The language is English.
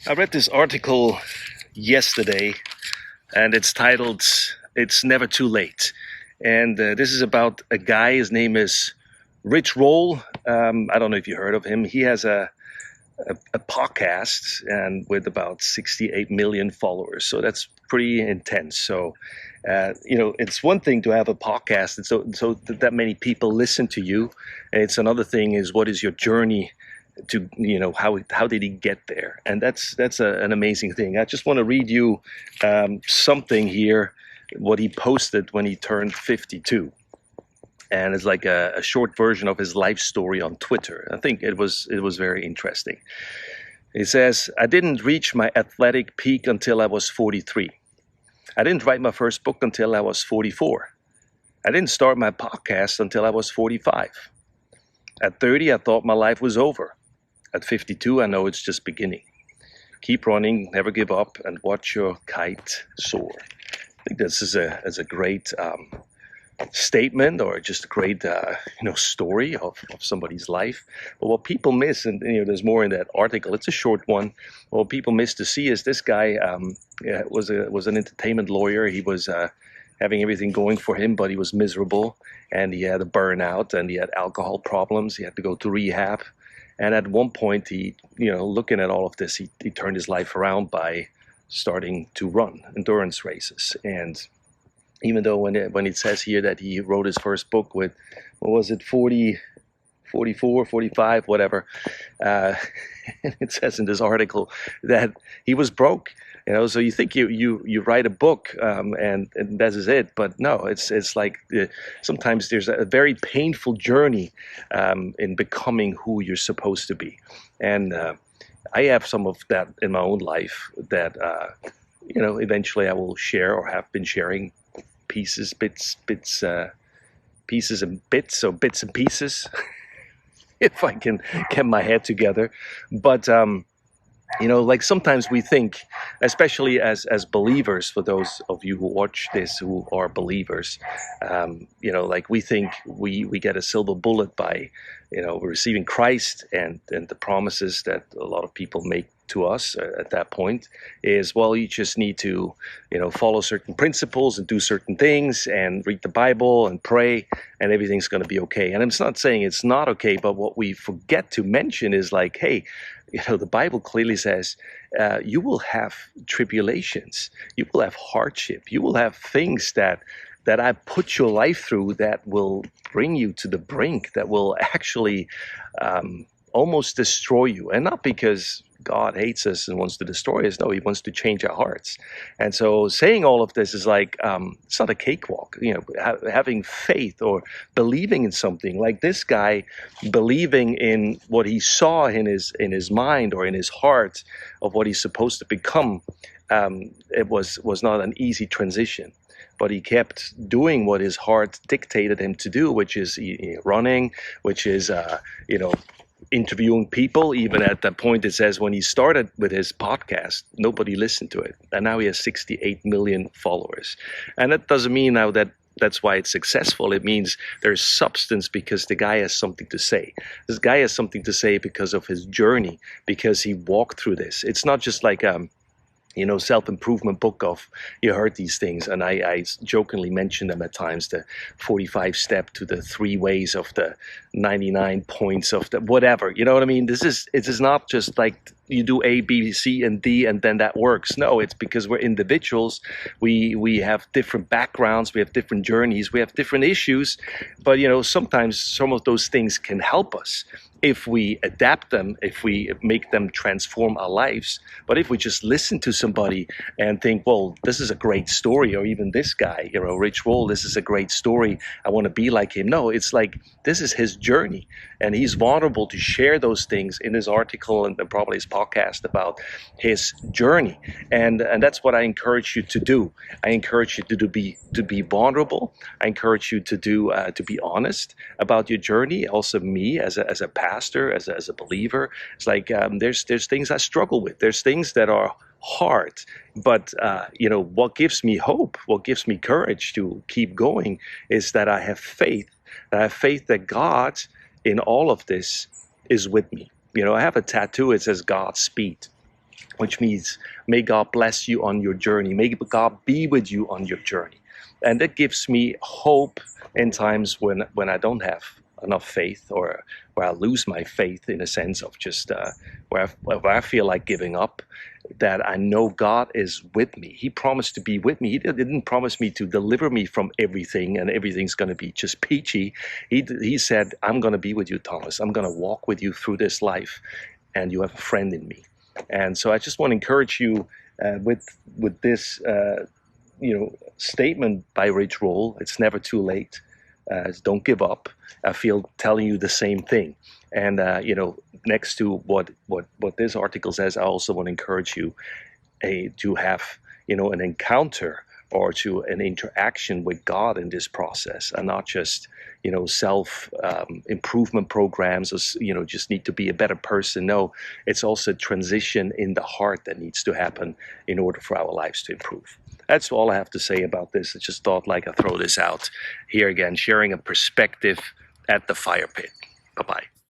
I read this article yesterday, and it's titled "It's Never Too Late." And this is about a guy. His name is Rich Roll. I don't know if you heard of him. He has a podcast and with about 68 million followers. So that's pretty intense. So, it's one thing to have a podcast and so that many people listen to you. And it's another thing is what is your journey to, how did he get there? And that's an amazing thing. I just want to read you something here, what he posted when he turned 52. And it's like a short version of his life story on Twitter. I think it was very interesting. He says, "I didn't reach my athletic peak until I was 43. I didn't write my first book until I was 44. I didn't start my podcast until I was 45. At 30, I thought my life was over. At 52, I know it's just beginning. Keep running, never give up, and watch your kite soar." I think this is a great statement, or just a great story of somebody's life. But what people miss, and there's more in that article, it's a short one. What people miss to see is this guy was an entertainment lawyer. He was having everything going for him, but he was miserable, and he had a burnout, and he had alcohol problems. He had to go to rehab, and at one point he, looking at all of this, he turned his life around by starting to run endurance races. And even though when it says here that he wrote his first book with, what was it, 44, 45, whatever, it says in this article that he was broke. So you think you write a book and that is it, but no, it's like sometimes there's a very painful journey in becoming who you're supposed to be. And I have some of that in my own life that eventually I will share, or have been sharing pieces, bits and pieces, if I can get my head together. But like sometimes we think, especially as believers, for those of you who watch this who are believers, like we think we get a silver bullet by receiving Christ, and the promises that a lot of people make to us at that point is, well, you just need to follow certain principles and do certain things and read the Bible and pray, and everything's going to be okay. And I'm not saying it's not okay, but what we forget to mention is like, hey, the Bible clearly says you will have tribulations, you will have hardship, you will have things that I put your life through that will bring you to the brink, that will actually almost destroy you. And not because God hates us and wants to destroy us. No, he wants to change our hearts. And so saying all of this is like, it's not a cakewalk. Having faith or believing in something, like this guy believing in what he saw in his mind or in his heart of what he's supposed to become. It was not an easy transition. But he kept doing what his heart dictated him to do, which is running, which is, interviewing people. Even at that point, it says when he started with his podcast, nobody listened to it. And now he has 68 million followers. And that doesn't mean now that's why it's successful. It means there's substance because the guy has something to say. This guy has something to say because of his journey, because he walked through this. It's not just like self-improvement book of, you heard these things, and I jokingly mention them at times, the 45 step to the 3 ways of the 99 points of the whatever, you know what I mean? It is not just like you do A, B, C, and D, and then that works. No, it's because we're individuals. We have different backgrounds, we have different journeys, we have different issues, but sometimes some of those things can help us if we adapt them, if we make them transform our lives. But if we just listen to somebody and think, well, this is a great story, or even this guy, Rich Roll, this is a great story, I want to be like him. No, it's like, this is his journey, and he's vulnerable to share those things in his article and probably his podcast about his journey. And that's what I encourage you to do. I encourage you to be vulnerable. I encourage you to be honest about your journey. Also, me as a pastor, as a believer, it's like there's things I struggle with. There's things that are hard, but what gives me hope, what gives me courage to keep going, is that I have faith. I have faith that God, in all of this, is with me. I have a tattoo. It says Godspeed. which means may God bless you on your journey. May God be with you on your journey. And that gives me hope in times when I don't have enough faith, or where I lose my faith, in a sense of just where I feel like giving up, that I know God is with me. He promised to be with me. He didn't promise me to deliver me from everything and everything's going to be just peachy. He said, I'm going to be with you, Thomas. I'm going to walk with you through this life, and you have a friend in me. And so I just want to encourage you with this statement by Rich Roll. It's never too late. Don't give up. I feel telling you the same thing. And next to what this article says, I also want to encourage you to have an encounter or to an interaction with God in this process, and not just self improvement programs, or just need to be a better person. No, it's also a transition in the heart that needs to happen in order for our lives to improve. That's all I have to say about this. I just thought I'd throw this out here again, sharing a perspective at the fire pit. Bye-bye.